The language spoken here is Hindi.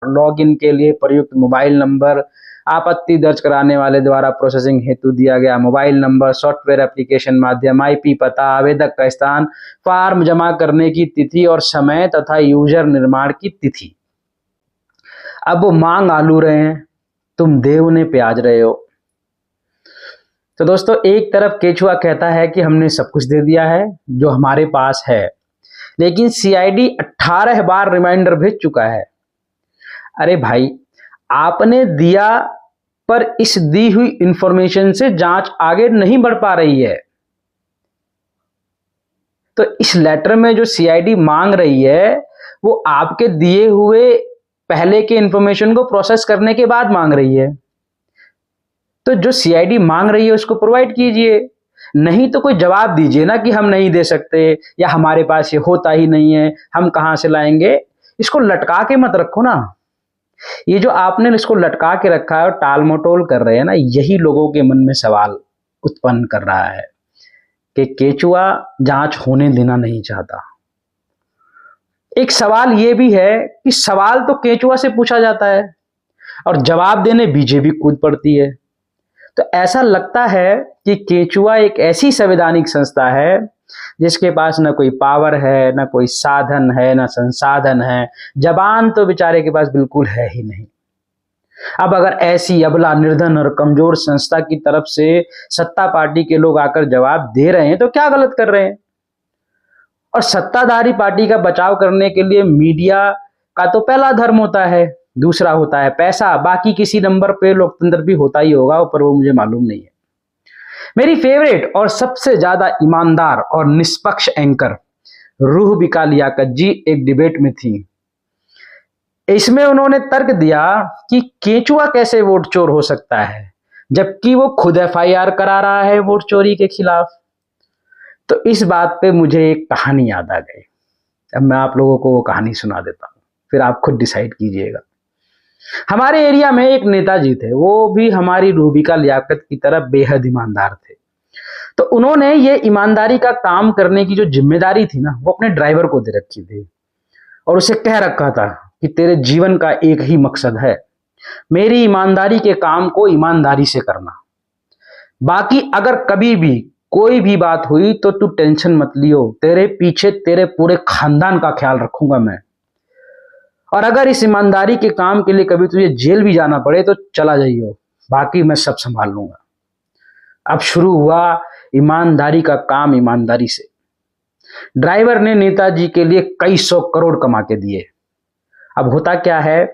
लॉगिन के लिए प्रयुक्त मोबाइल नंबर, आपत्ति दर्ज कराने वाले द्वारा प्रोसेसिंग हेतु दिया गया मोबाइल नंबर, सॉफ्टवेयर एप्लीकेशन माध्यम, आईपी पता, आवेदक का स्थान, फॉर्म जमा करने की तिथि और समय तथा यूजर निर्माण की तिथि। अब वो मांग आलू रहे हैं, तुम दे उन्हें प्याज रहे हो। तो दोस्तों, एक तरफ केचुआ कहता है कि हमने सब कुछ दे दिया है जो हमारे पास है, लेकिन सीआईडी 18 बार रिमाइंडर भेज चुका है। अरे भाई, आपने दिया, पर इस दी हुई इंफॉर्मेशन से जांच आगे नहीं बढ़ पा रही है। तो इस लेटर में जो सीआईडी मांग रही है वो आपके दिए हुए पहले के इंफॉर्मेशन को प्रोसेस करने के बाद मांग रही है। तो जो सीआईडी मांग रही है उसको प्रोवाइड कीजिए, नहीं तो कोई जवाब दीजिए ना कि हम नहीं दे सकते या हमारे पास ये होता ही नहीं है, हम कहां से लाएंगे। इसको लटका के मत रखो ना। ये जो आपने इसको लटका के रखा है और टाल मटोल कर रहे हैं ना, यही लोगों के मन में सवाल उत्पन्न कर रहा है कि केचुआ जांच होने देना नहीं चाहता। एक सवाल ये भी है कि सवाल तो केचुआ से पूछा जाता है और जवाब देने बीजेपी कूद पड़ती है। तो ऐसा लगता है कि केचुआ एक ऐसी संवैधानिक संस्था है जिसके पास न कोई पावर है, न कोई साधन है, न संसाधन है, जबान तो बेचारे के पास बिल्कुल है ही नहीं। अब अगर ऐसी अबला, निर्धन और कमजोर संस्था की तरफ से सत्ता पार्टी के लोग आकर जवाब दे रहे हैं तो क्या गलत कर रहे हैं। और सत्ताधारी पार्टी का बचाव करने के लिए मीडिया का तो पहला धर्म होता है, दूसरा होता है पैसा, बाकी किसी नंबर पे लोकतंत्र भी होता ही होगा, पर वो मुझे मालूम नहीं है। मेरी फेवरेट और सबसे ज्यादा ईमानदार और निष्पक्ष एंकर रूह बिका लियाकत जी एक डिबेट में थी। इसमें उन्होंने तर्क दिया कि केचुआ कैसे वोट चोर हो सकता है जबकि वो खुद एफआईआर करा रहा है वोट चोरी के खिलाफ। तो इस बात पे मुझे एक कहानी याद आ गई। अब मैं आप लोगों को वो कहानी सुना देता हूँ, फिर आप खुद डिसाइड कीजिएगा। हमारे एरिया में एक नेताजी थे, वो भी हमारी रूह बिका लियाकत की तरह बेहद ईमानदार थे। तो उन्होंने ये ईमानदारी का काम करने की जो जिम्मेदारी थी ना, वो अपने ड्राइवर को दे रखी थी और उसे कह रखा था कि तेरे जीवन का एक ही मकसद है, मेरी ईमानदारी के काम को ईमानदारी से करना। बाकी अगर कभी भी कोई भी बात हुई तो तू टेंशन मत लियो, तेरे पीछे तेरे पूरे खानदान का ख्याल रखूंगा मैं। और अगर इस ईमानदारी के काम के लिए कभी तुझे जेल भी जाना पड़े तो चला जाइयो, बाकी मैं सब संभाल लूंगा। अब शुरू हुआ ईमानदारी का काम ईमानदारी से। ड्राइवर ने नेताजी के लिए कई 100 करोड़ कमा के दिए। अब होता क्या है